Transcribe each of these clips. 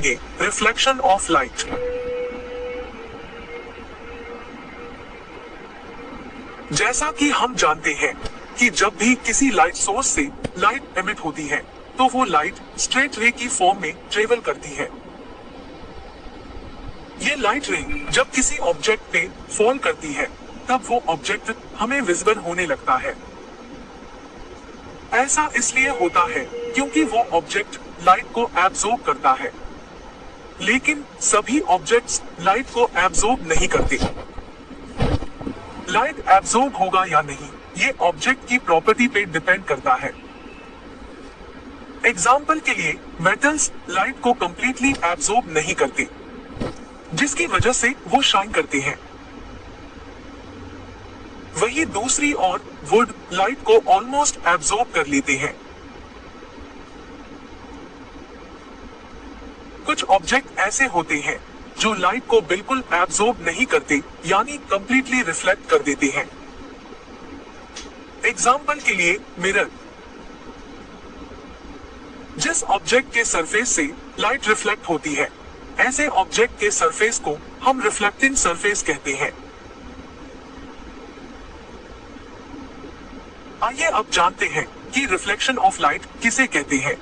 देखेंगे reflection of light. जैसा कि हम जानते हैं कि जब भी किसी लाइट सोर्स से लाइट एमिट होती है तो वो लाइट स्ट्रेट रे की फॉर्म में ट्रेवल करती है। ये लाइट रे जब किसी ऑब्जेक्ट पे फॉल करती है तब वो ऑब्जेक्ट हमें विजिबल होने लगता है। ऐसा इसलिए होता है क्योंकि वो ऑब्जेक्ट लाइट को एब्जॉर्ब करता है, लेकिन सभी ऑब्जेक्ट्स लाइट को एब्जॉर्ब नहीं करते। लाइट एब्जॉर्ब होगा या नहीं ये ऑब्जेक्ट की प्रॉपर्टी पे डिपेंड करता है। एग्जाम्पल के लिए मेटल्स लाइट को कंप्लीटली एब्जॉर्ब नहीं करते, जिसकी वजह से वो शाइन करते हैं। वही दूसरी ओर वुड लाइट को ऑलमोस्ट एब्जॉर्ब कर लेते हैं। कुछ ऑब्जेक्ट ऐसे होते हैं जो लाइट को बिल्कुल एब्जॉर्ब नहीं करते, यानी कंप्लीटली रिफ्लेक्ट कर देते हैं। एग्जाम्पल के लिए मिरर। जिस ऑब्जेक्ट के सरफेस से लाइट रिफ्लेक्ट होती है, ऐसे ऑब्जेक्ट के सरफेस को हम रिफ्लेक्टिंग सरफेस कहते हैं। आइए अब जानते हैं कि रिफ्लेक्शन ऑफ लाइट किसे कहते हैं।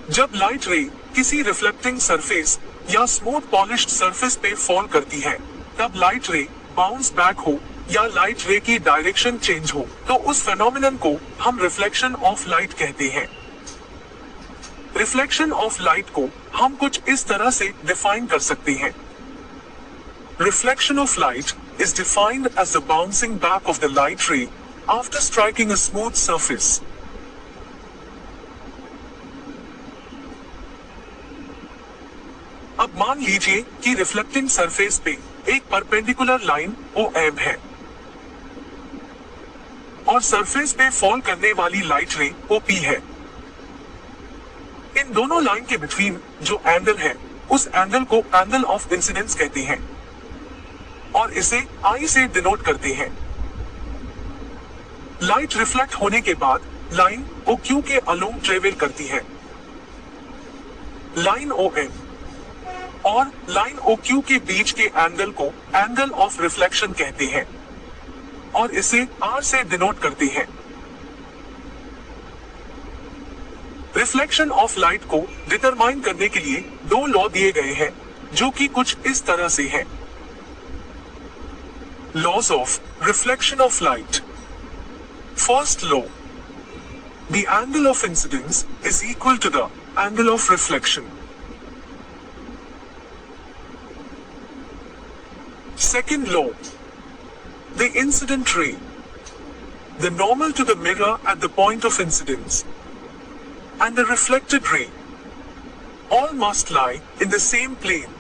जब लाइट रे किसी रिफ्लेक्टिंग सरफेस या स्मूथ पॉलिश्ड सरफेस पे फॉल करती है, तब लाइट रे बाउंस बैक हो या लाइट रे की डायरेक्शन चेंज हो तो उस फेनोमेनन को हम रिफ्लेक्शन ऑफ लाइट कहते हैं। रिफ्लेक्शन ऑफ लाइट को हम कुछ इस तरह से डिफाइन कर सकते हैं। Reflection of light is defined as the bouncing back of the light ray after striking a smooth surface. अब मान लीजिए कि रिफ्लेक्टिंग सरफेस पे एक परपेंडिकुलर लाइन OM है और सरफेस पे फॉल करने वाली लाइट रे OP है। इन दोनों लाइन के बिटवीन जो एंगल है उस एंगल को एंगल ऑफ इंसिडेंस कहते हैं और इसे I से डिनोट करते हैं। लाइट रिफ्लेक्ट होने के बाद लाइन OQ के अलोंग ट्रेवल करती है। लाइन OM और लाइन OQ के बीच के एंगल को एंगल ऑफ रिफ्लेक्शन कहते हैं और इसे R से डिनोट करते हैं। रिफ्लेक्शन ऑफ लाइट को डिटरमाइन करने के लिए दो लॉ दिए गए हैं जो कि कुछ इस तरह से हैं। Laws of reflection of light. First law. The angle of incidence is equal to the angle of reflection. Second law. The incident ray, the normal to the mirror at the point of incidence, and the reflected ray all must lie in the same plane.